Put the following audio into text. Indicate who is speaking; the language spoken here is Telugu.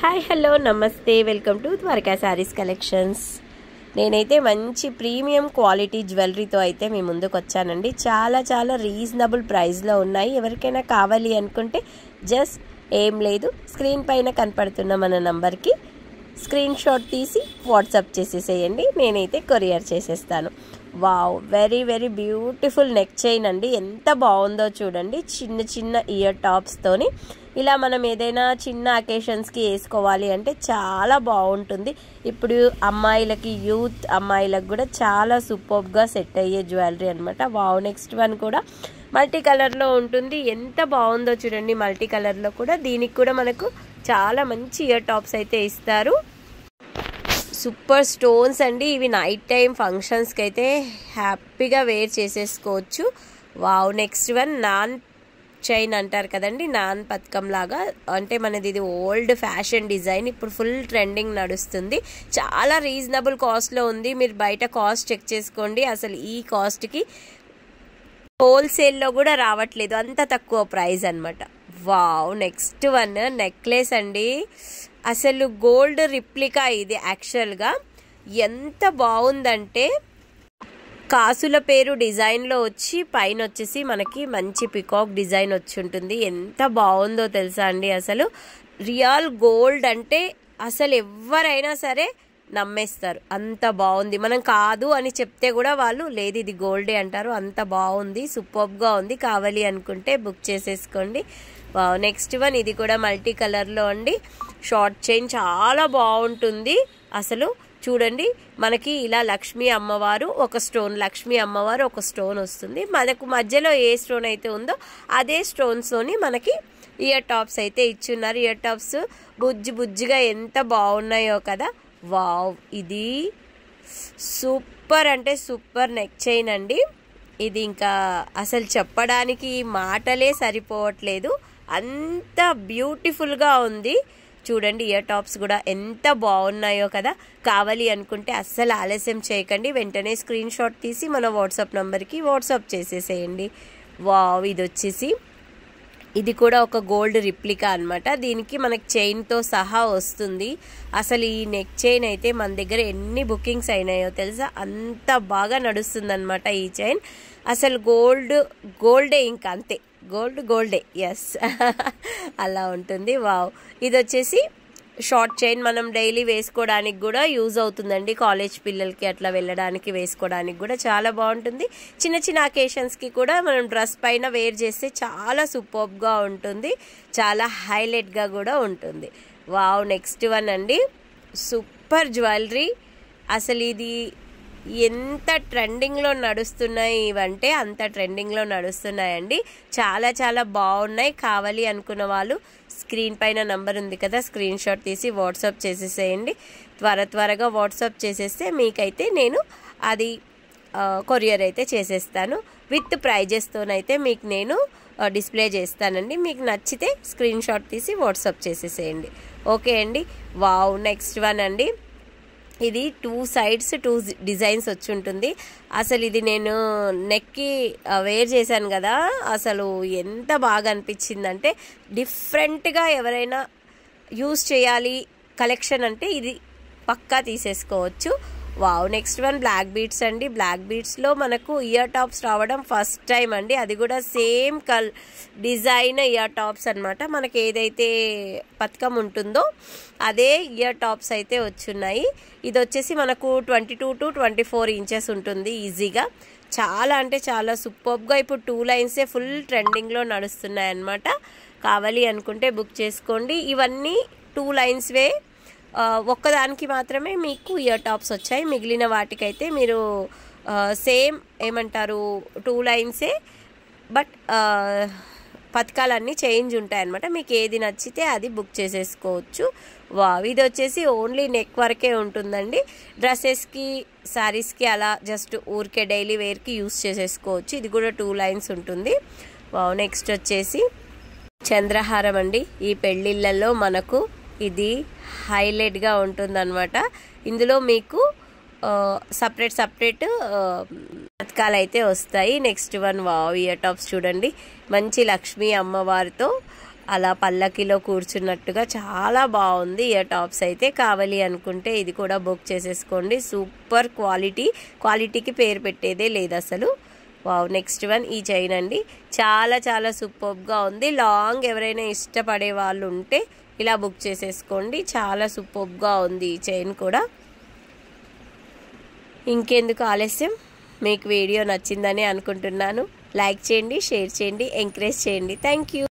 Speaker 1: హాయ్ హలో నమస్తే welcome to Dwaraka sarees collections. నేనైతే మంచి ప్రీమియం క్వాలిటీ జ్యువెలరీతో అయితే మీ ముందుకు వచ్చానండి. చాలా రీజనబుల్ ప్రైస్లో ఉన్నాయి. ఎవరికైనా కావాలి అనుకుంటే జస్ట్ ఏం లేదు, స్క్రీన్ పైన కనపడుతున్న మన నంబర్కి స్క్రీన్ షాట్ తీసి వాట్సాప్ చేసేసేయండి, నేనైతే కొరియర్ చేసేస్తాను. Wow, very beautiful neck chain అండి. ఎంత బాగుందో చూడండి. చిన్న ఇయర్ టాప్స్తోని ఇలా మనం ఏదైనా చిన్న అకేషన్స్కి వేసుకోవాలి అంటే చాలా బాగుంటుంది. ఇప్పుడు అమ్మాయిలకి, యూత్ అమ్మాయిలకు కూడా చాలా సూపర్గా సెట్ అయ్యే జ్యువెలరీ అనమాట. వావ్, నెక్స్ట్ వన్ కూడా మల్టీ కలర్లో ఉంటుంది. ఎంత బాగుందో చూడండి. మల్టీ కలర్లో కూడా దీనికి కూడా మనకు చాలా మంచి ఇయర్ టాప్స్ అయితే ఇస్తారు. సూపర్ స్టోన్స్ అండి. ఇవి నైట్ టైం ఫంక్షన్స్కి అయితే హ్యాపీగా వేర్ చేసేసుకోవచ్చు. Wow, next one non chain అంటారు కదండి, నాన్ పథకం లాగా. అంటే మనది ఇది ఓల్డ్ ఫ్యాషన్ డిజైన్, ఇప్పుడు ఫుల్ ట్రెండింగ్ నడుస్తుంది. చాలా రీజనబుల్ కాస్ట్లో ఉంది. మీరు బయట కాస్ట్ చెక్ చేసుకోండి. అసలు ఈ కాస్ట్కి హోల్సేల్లో కూడా రావట్లేదు, అంత తక్కువ ప్రైస్ అనమాట. వావ్, నెక్స్ట్ వన్ నెక్లెస్ అండి. అసలు గోల్డ్ రిప్లికా ఇది. యాక్చువల్గా ఎంత బాగుందంటే కాసుల పేరు డిజైన్లో వచ్చి పైన వచ్చేసి మనకి మంచి పికాక్ డిజైన్ వచ్చి ఉంటుంది. ఎంత బాగుందో తెలుసా అండి. అసలు రియల్ గోల్డ్ అంటే అసలు ఎవరైనా సరే నమ్మేస్తారు, అంత బాగుంది. మనం కాదు అని చెప్తే కూడా వాళ్ళు లేదు ఇది గోల్డే అంటారు. అంత బాగుంది, సూపర్గా ఉంది. కావాలి అనుకుంటే బుక్ చేసేసుకోండి. నెక్స్ట్ వన్ ఇది కూడా మల్టీ కలర్లో అండి. షార్ట్ చైన్ చాలా బాగుంటుంది. అసలు చూడండి, మనకి ఇలా లక్ష్మీ అమ్మవారు ఒక స్టోన్, లక్ష్మీ అమ్మవారు ఒక స్టోన్ వస్తుంది. మనకు మధ్యలో ఏ స్టోన్ అయితే ఉందో అదే స్టోన్స్తోని మనకి ఇయర్ టాప్స్ అయితే ఇచ్చున్నారు. ఇయర్ టాప్స్ బుజ్జిగా ఎంత బాగున్నాయో కదా. వావ్, ఇది సూపర్ అంటే సూపర్ నెక్ చైన్ అండి. ఇది ఇంకా అసలు చెప్పడానికి మాటలే సరిపోవట్లేదు, అంత బ్యూటిఫుల్గా ఉంది. చూడండి, ఇయర్ టాప్స్ కూడా ఎంత బాగున్నాయో కదా. కావాలి అనుకుంటే అస్సలు ఆలస్యం చేయకండి, వెంటనే స్క్రీన్ షాట్ తీసి మన వాట్సాప్ నెంబర్కి వాట్సాప్ చేసేసేయండి. వావ్, ఇది వచ్చేసి ఇది కూడా ఒక గోల్డ్ రిప్లికా అనమాట. దీనికి మనకి చైన్తో సహా వస్తుంది. అసలు ఈ నెక్ చైన్ అయితే మన దగ్గర ఎన్ని బుకింగ్స్ అయినాయో తెలుసా, అంత బాగా నడుస్తుంది అనమాట ఈ చైన్. అసలు గోల్డే, ఇంకా అంతే, గోల్డే, ఎస్ అలా ఉంటుంది. వావ్, ఇది వచ్చేసి షార్ట్ చైన్, మనం డైలీ వేసుకోవడానికి కూడా యూజ్ అవుతుందండి. కాలేజ్ పిల్లలకి అట్లా వెళ్ళడానికి వేసుకోవడానికి కూడా చాలా బాగుంటుంది. చిన్న అకేషన్స్కి కూడా మనం డ్రెస్ పైన వేర్ చేస్తే చాలా సూపర్గా ఉంటుంది, చాలా హైలైట్గా కూడా ఉంటుంది. వావ్, నెక్స్ట్ వన్ అండి. Super jewellery. అసలు ఇది ఎంత ట్రెండింగ్లో నడుస్తున్నాయి ఇవంటే అంత ట్రెండింగ్లో నడుస్తున్నాయండి. చాలా బాగున్నాయి. కావాలి అనుకున్న వాళ్ళు స్క్రీన్ పైన నంబర్ ఉంది కదా, స్క్రీన్ షాట్ తీసి వాట్సాప్ చేసేసేయండి. త్వరగా వాట్సాప్ చేసేస్తే మీకైతే నేను అది కొరియర్ అయితే చేసేస్తాను. విత్ ప్రైజెస్తోనైతే మీకు నేను డిస్ప్లే చేస్తానండి. మీకు నచ్చితే స్క్రీన్ షాట్ తీసి వాట్సాప్ చేసేసేయండి. ఓకే అండి. వావ్, నెక్స్ట్ వన్ అండి. ఇది 2 సైడ్స్ 2 డిజైన్స్ వచ్చి ఉంటుంది. అసలు ఇది నేను నెక్కి వేర్ చేశాను కదా, అసలు ఎంత బాగా అనిపించిందంటే డిఫరెంట్గా ఎవరైనా యూజ్ చేయాలి కలెక్షన్ అంటే ఇది పక్కా తీసేసుకోవచ్చు. Wow, next one black beads అండి. బ్లాక్ బీడ్స్లో మనకు ఇయర్ టాప్స్ రావడం ఫస్ట్ టైం అండి. అది కూడా సేమ్ డిజైన్ ఇయర్ టాప్స్ అనమాట. మనకి ఏదైతే పథకం ఉంటుందో అదే ఇయర్ టాప్స్ అయితే వచ్చున్నాయి. ఇది వచ్చేసి మనకు 22 to 24 ఇంచెస్ ఉంటుంది ఈజీగా. చాలా అంటే చాలా సూపర్గా. ఇప్పుడు 2 లైన్సే ఫుల్ ట్రెండింగ్లో నడుస్తున్నాయి అన్నమాట. కావాలి అనుకుంటే బుక్ చేసుకోండి. ఇవన్నీ 2 లైన్స్వే, ఒక్కదానికి మాత్రమే మీకు ఇయర్ టాప్స్ వచ్చాయి. మిగిలిన వాటికైతే మీరు సేమ్ ఏమంటారు 2 లైన్సే, బట్ పథకాలన్నీ చేంజ్ ఉంటాయన్నమాట. మీకు ఏది నచ్చితే అది బుక్ చేసేసుకోవచ్చు. వావ్, ఇది వచ్చేసి ఓన్లీ నెక్ వరకే ఉంటుందండి. డ్రెస్సెస్కి, శారీస్కి అలా జస్ట్ ఊరికే డైలీ వేర్కి యూస్ చేసేసుకోవచ్చు. ఇది కూడా 2 లైన్స్ ఉంటుంది. వావ్, నెక్స్ట్ వచ్చేసి చంద్రహారం అండి. ఈ పెళ్ళిళ్ళల్లో మనకు ఇది హైలైట్గా ఉంటుందన్నమాట. ఇందులో మీకు సపరేట్ పథకాలు అయితే వస్తాయి. Next one wow, ear tops చూడండి. మంచి లక్ష్మీ అమ్మవారితో అలా పల్లకిలో కూర్చున్నట్టుగా చాలా బాగుంది ఇయర్ టాప్స్ అయితే. కావాలి అనుకుంటే ఇది కూడా బుక్ చేసేసుకోండి. సూపర్ క్వాలిటీకి పేరు పెట్టేదే లేదు అసలు. వావ్, నెక్స్ట్ వన్ ఈ చైన్ అండి. చాలా చాలా సూపర్గా ఉంది. లాంగ్ ఎవరైనా ఇష్టపడే వాళ్ళు ఉంటే ఇలా బుక్ చేసేసుకోండి. చాలా సూపర్గా ఉంది ఈ చైన్ కూడా. ఇంకెందుకు ఆలస్యం, మీకు వీడియో నచ్చిందని అనుకుంటున్నాను. లైక్ చేయండి, షేర్ చేయండి, ఎంకరేజ్ చేయండి. Thank you.